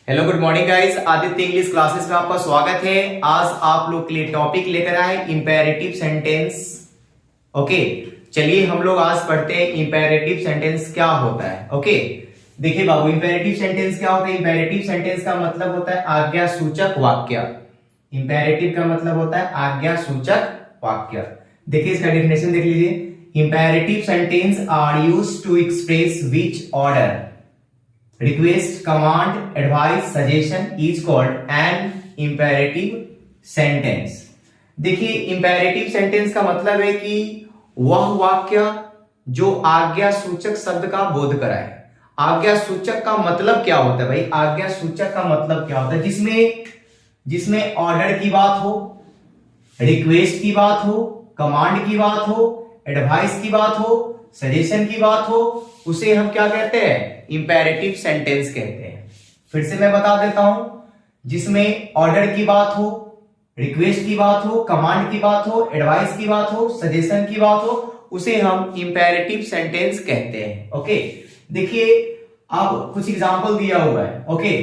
Hello good morning guys, Aditya English classes में आपका स्वागत है। आज आप लोग के लिए टॉपिक लेकर आए इंपेरेटिव सेंटेंस। ओके, चलिए हम लोग आज पढ़ते हैं इंपेरेटिव सेंटेंस क्या होता है। ओके, देखिए बाबू, इंपेरेटिव सेंटेंस क्या होता है। इंपेरेटिव सेंटेंस का मतलब होता है आज्ञा सूचक वाक्य। इंपेरेटिव का मतलब होता है आज्ञा सूचक वाक्य। देखिए इसका डेफिनेशन देख लीजिए। Imperative sentence are used to express which order request, command, advice, suggestion is called an imperative sentence। देखिए इंपेरेटिव सेंटेंस का मतलब है कि वह वाक्य जो आज्ञा सूचक शब्द का बोध कराए। आज्ञा सूचक का मतलब क्या होता है भाई? आज्ञा सूचक का मतलब क्या होता है? जिसमें ऑर्डर की बात हो, रिक्वेस्ट की बात हो, कमांड की बात हो, एडवाइस की बात हो, सजेशन की बात हो, उसे हम क्या कहते हैं? इंपेरेटिव सेंटेंस कहते हैं। फिर से मैं बता देता हूं, जिसमें ऑर्डर की बात हो, रिक्वेस्ट की बात हो, कमांड की बात हो, एडवाइस की बात हो, सजेशन की बात हो, उसे हम इंपेरेटिव सेंटेंस कहते हैं। ओके, देखिए अब कुछ एग्जांपल दिया हुआ है। ओके,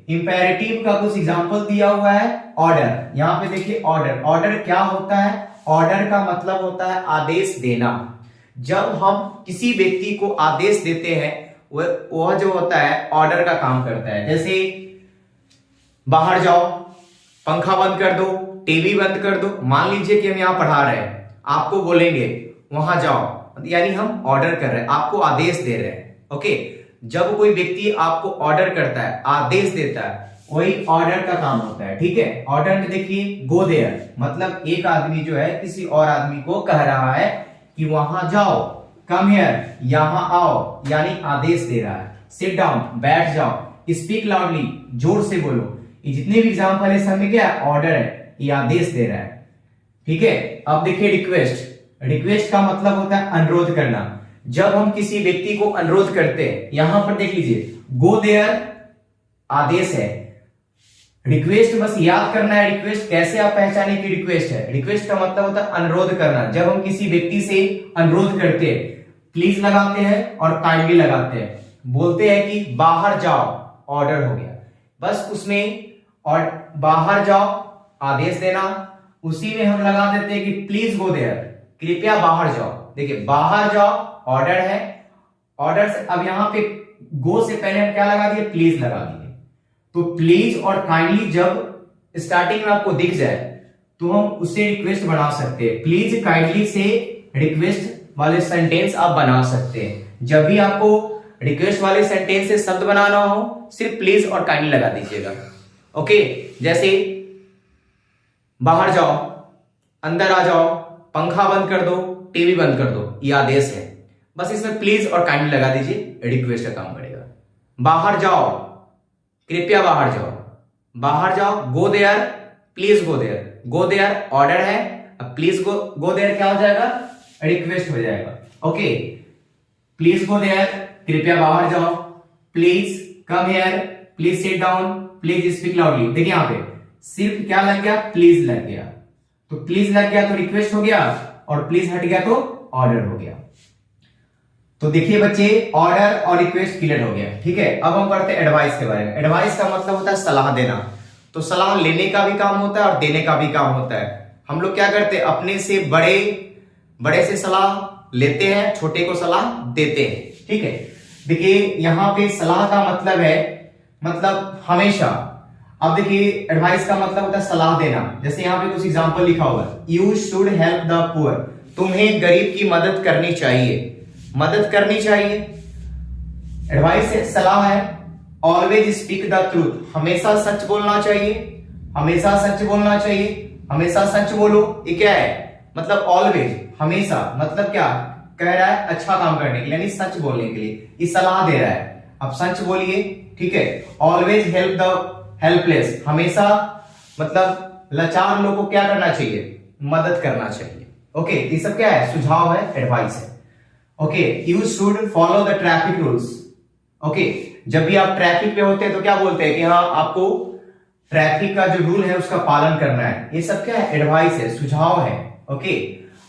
इंपेरेटिव का कुछ एग्जांपल दिया हुआ है। ऑर्डर, यहां पे देखिए ऑर्डर क्या होता है? ऑर्डर का मतलब होता है आदेश देना। जब हम किसी व्यक्ति को आदेश देते हैं, वह जो होता है ऑर्डर का काम करता है। जैसे बाहर जाओ, पंखा बंद कर दो, टीवी बंद कर दो। मान लीजिए कि हम यहां पढ़ा रहे हैं, आपको बोलेंगे वहां जाओ, यानी हम ऑर्डर कर रहे हैं, आपको आदेश दे रहे हैं। ओके, जब कोई व्यक्ति आपको ऑर्डर करता है, आदेश देता है, वही ऑर्डर का काम होता है। ठीक है, ऑर्डर में देखिए गो देयर, मतलब एक आदमी जो है किसी और आदमी को कह रहा है कि वहां जाओ। कम हियर, यहां आओ, यानी आदेश दे रहा है। सिट डाउन, बैठ जाओ। स्पीक लाउडली, जोर से बोलो। ये जितने भी एग्जांपल है सब में क्या है? ऑर्डर है, ये आदेश दे रहा है। ठीक है, अब देखिए रिक्वेस्ट। रिक्वेस्ट का मतलब होता है अनुरोध करना। जब हम किसी व्यक्ति को अनुरोध करते हैं, यहां पर देख लीजिए गो देयर आदेश है, रिक्वेस्ट बस याद करना है। रिक्वेस्ट कैसे आप पहचाने की रिक्वेस्ट है? रिक्वेस्ट का मतलब होता है अनुरोध करना। जब हम किसी व्यक्ति से अनुरोध करते हैं, प्लीज लगाते हैं और काइंडली लगाते हैं, बोलते हैं कि बाहर जाओ, ऑर्डर हो गया, बस उसमें। और बाहर जाओ आदेश देना, उसी में हम लगा देते हैं कि प्लीज गो देयर, कृपया बाहर जाओ। देखिए बाहर जाओ ऑर्डर है, ऑर्डर से अब यहां पे गो से पहले हम क्या लगा दिए? प्लीज लगा दिए। तो प्लीज और काइंडली जब स्टार्टिंग में आपको दिख जाए तो हम उससे रिक्वेस्ट बना सकते हैं। प्लीज काइंडली से रिक्वेस्ट वाले सेंटेंस आप बना सकते हैं। जब भी आपको रिक्वेस्ट वाले सेंटेंस से शब्द बनाना हो, सिर्फ प्लीज और काइंडली लगा दीजिएगा। ओके, जैसे बाहर जाओ, अंदर आ जाओ, पंखा बंद कर दो, टीवी बंद कर दो, ये आदेश है। बस इसमें प्लीज और काइंडली लगा दीजिए, रिक्वेस्ट का काम करेगा। बाहर जाओ, कृपया बाहर जाओ। बाहर जाओ, go there, please go there. Go there order है, अब प्लीज गो देयर क्या हो जाएगा? रिक्वेस्ट हो जाएगा। ओके, प्लीज गो देयर, कृपया बाहर जाओ। Please come here, please sit down, please speak loudly. देखिए यहां पे सिर्फ क्या लग गया? प्लीज लग गया। तो प्लीज लग गया तो रिक्वेस्ट हो गया, और प्लीज हट गया तो ऑर्डर हो गया। तो देखिए बच्चे, ऑर्डर और रिक्वेस्ट क्लियर हो गया। ठीक है, अब हम पढ़ते हैं एडवाइस के बारे में। एडवाइस का मतलब होता है सलाह देना। तो सलाह लेने का भी काम होता है और देने का भी काम होता है। हम लोग क्या करते हैं? अपने से बड़े से सलाह लेते हैं, छोटे को सलाह देते हैं। ठीक है, देखिए यहां पे सलाह का मतलब है, मतलब हमेशा। अब देखिए एडवाइस का मतलब होता है सलाह देना। जैसे यहां पे कुछ एग्जांपल लिखा हुआ है, you should help the poor, तुम्हें गरीब की मदद करनी चाहिए, मदद करनी चाहिए। एडवाइस है, सलाह है। ऑलवेज स्पीक द ट्रूथ, हमेशा सच बोलना चाहिए, हमेशा सच बोलना चाहिए, हमेशा सच बोलो। ये क्या है? मतलब ऑलवेज, हमेशा, मतलब क्या कह रहा है? अच्छा काम करने के लिए, यानी सच बोलने के लिए ये सलाह दे रहा है। अब सच बोलिए। ठीक है, ऑलवेज हेल्प द हेल्पलेस, हमेशा मतलब लाचार लोगों को क्या करना चाहिए? मदद करना चाहिए। ओके, ये सब क्या है? सुझाव है, एडवाइस है। Okay, you should follow the traffic rules. Okay, जब भी आप ट्रैफिक पे होते हैं तो क्या बोलते हैं कि हाँ आपको ट्रैफिक का जो रूल है उसका पालन करना है। ये सब क्या है? एडवाइस है, सुझाव है। ओके,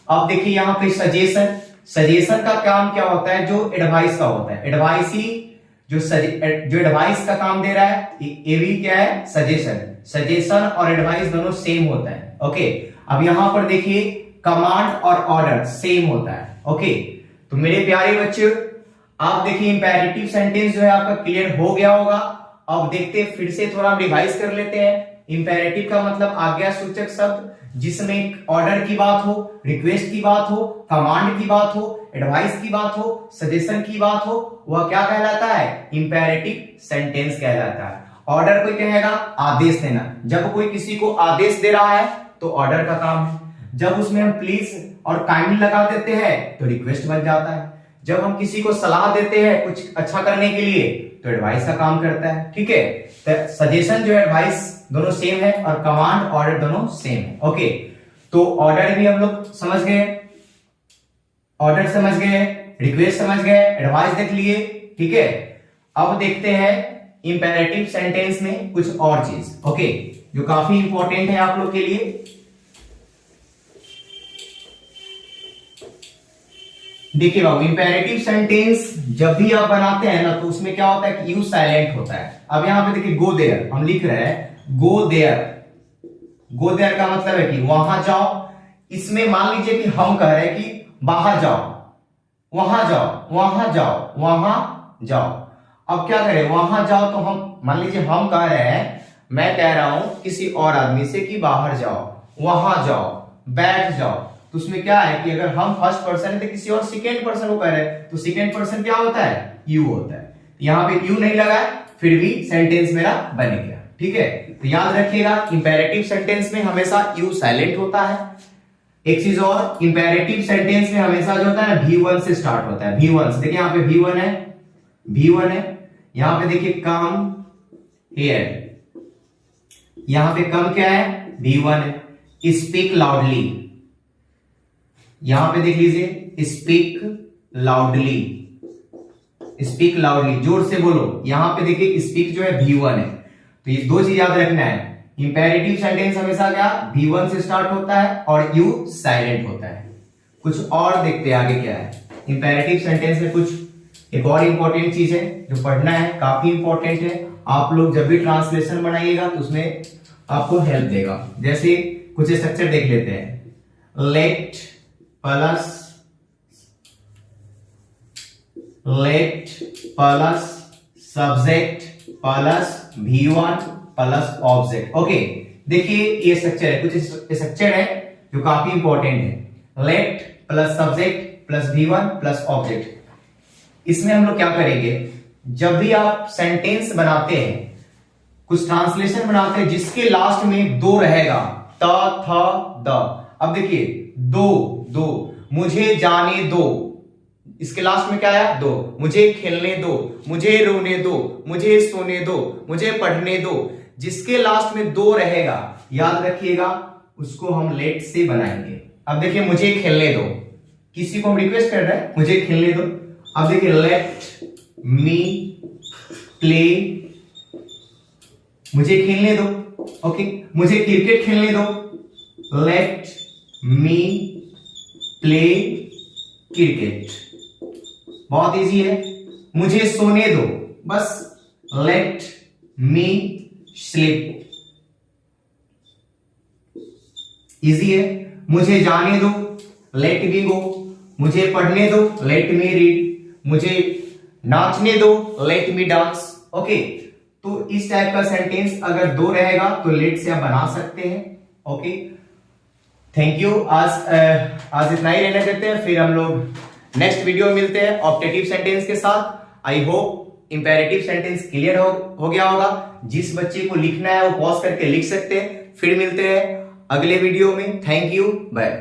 अब देखिए यहां पे सजेशन। सजेशन का काम क्या होता है? जो एडवाइस का होता है। एडवाइस ही जो एडवाइस का काम दे रहा है, ए भी क्या है, सजेशन। सजेशन और एडवाइस दोनों सेम होता है। ओके, अब यहां पर देखिए कमांड और ऑर्डर सेम होता है। ओके, तो मेरे प्यारे बच्चे आप देखिए इंपेरेटिव सेंटेंस जो है आपका क्लियर हो गया होगा। अब देखते हैं, फिर से थोड़ा हम रिवाइज कर लेते हैं। इंपेरेटिव का मतलब आज्ञा सूचक शब्द जिसमें ऑर्डर की बात हो, रिक्वेस्ट की बात हो, कमांड की बात हो, एडवाइस की बात हो, सजेशन की बात हो, वह क्या कहलाता है, इंपेरेटिव सेंटेंस कहलाता है। ऑर्डर कोई कहेगा आदेश देना, जब कोई किसी को आदेश दे रहा है तो ऑर्डर का काम है। जब उसमें हम प्लीज और काइंडली लगा देते हैं तो रिक्वेस्ट बन जाता है। जब हम किसी को सलाह देते हैं कुछ अच्छा करने के लिए तो एडवाइस का काम करता है। ठीक है, तो सजेशन जो एडवाइस दोनों सेम है और कमांड ऑर्डर दोनों सेम है। ओके, तो ऑर्डर भी हम लोग समझ गए, ऑर्डर समझ गए, रिक्वेस्ट समझ गए, एडवाइस देख लिए। ठीक है, अब देखते हैं इंपेरेटिव सेंटेंस में कुछ और चीज। ओके, जो काफी इंपॉर्टेंट है आप लोग के लिए। देखिए बाबू, इंपेरेटिव सेंटेंस जब भी आप बनाते हैं ना तो उसमें क्या होता है कि यू साइलेंट होता है। अब यहां पे देखिए गो देयर, हम लिख रहे हैं गो देयर। गो देयर का मतलब है कि वहां जाओ। इसमें मान लीजिए कि हम कह रहे हैं कि बाहर जाओ, वहां जाओ, वहां जाओ, वहां जाओ। अब क्या करें, वहां जाओ तो हम मान लीजिए हम कह रहे हैं, मैं कह रहा हूं किसी और आदमी से कि बाहर जाओ, वहां जाओ, बैठ जाओ। तो उसमें क्या है कि अगर हम फर्स्ट पर्सन है तो किसी और सेकेंड पर्सन को कह रहे हैं तो सेकेंड पर्सन क्या होता है, यू होता है। यहां पे यू नहीं लगा है फिर भी सेंटेंस मेरा बन गया। ठीक है, तो याद रखिएगा इंपेरेटिव सेंटेंस में हमेशा यू साइलेंट होता है। एक चीज और, इंपेरेटिव सेंटेंस में हमेशा जो होता है ना V1 से स्टार्ट होता है। V1 से देखिए यहां पे V1 है, V1 है। यहां पे देखिए कम हियर, यहां पे कम क्या है, V1 है। स्पीक लाउडली, यहां पे देख लीजिए स्पीक लाउडली, स्पीक लाउडली, जोर से बोलो। यहां पे देखिए स्पीक जो है V1 है। तो ये दो चीज याद रखना है, इंपेरेटिव सेंटेंस हमेशा क्या V1 से स्टार्ट होता है और यू साइलेंट होता है। कुछ और देखते हैं आगे क्या है इंपेरेटिव सेंटेंस में। कुछ एक और इंपॉर्टेंट चीज है जो पढ़ना है, काफी इंपॉर्टेंट है। आप लोग जब भी ट्रांसलेशन बनाइएगा तो उसमें आपको हेल्प देगा। जैसे कुछ स्ट्रक्चर देख लेते हैं, late plus subject plus V1 plus object. Okay, देखिए ये स्ट्रक्चर है, कुछ स्ट्रक्चर है जो काफी इंपॉर्टेंट है। Late plus subject plus V1 plus object. इसमें हम लोग क्या करेंगे, जब भी आप सेंटेंस बनाते हैं, कुछ ट्रांसलेशन बनाते हैं जिसके लास्ट में दो रहेगा, त थ द। अब देखिए दो, मुझे जाने दो, इसके लास्ट में क्या आया, दो। मुझे खेलने दो, मुझे रोने दो, मुझे सोने दो, मुझे पढ़ने दो। जिसके लास्ट में दो रहेगा याद रखिएगा उसको हम लेट से बनाएंगे। अब देखिए मुझे खेलने दो, किसी को हम रिक्वेस्ट कर रहे हैं मुझे खेलने दो। अब देखिए लेट मी प्ले, मुझे खेलने दो। ओके, मुझे क्रिकेट खेलने दो, लेट मी प्ले क्रिकेट। बहुत इजी है। मुझे सोने दो, बस लेट मी स्लीप, इजी है। मुझे जाने दो, लेट मी गो। मुझे पढ़ने दो, लेट मी रीड। मुझे नाचने दो, लेट मी डांस। ओके, तो इस टाइप का सेंटेंस अगर दो रहेगा तो लेट से आप बना सकते हैं। Okay, thank you. आज इतना ही रहने देते हैं, फिर हम लोग नेक्स्ट वीडियो में मिलते हैं ऑप्टेटिव सेंटेंस के साथ। I hope imperative sentence clear हो गया होगा। जिस बच्चे को लिखना है वो पॉज करके लिख सकते हैं। फिर मिलते हैं अगले वीडियो में। Thank you, bye.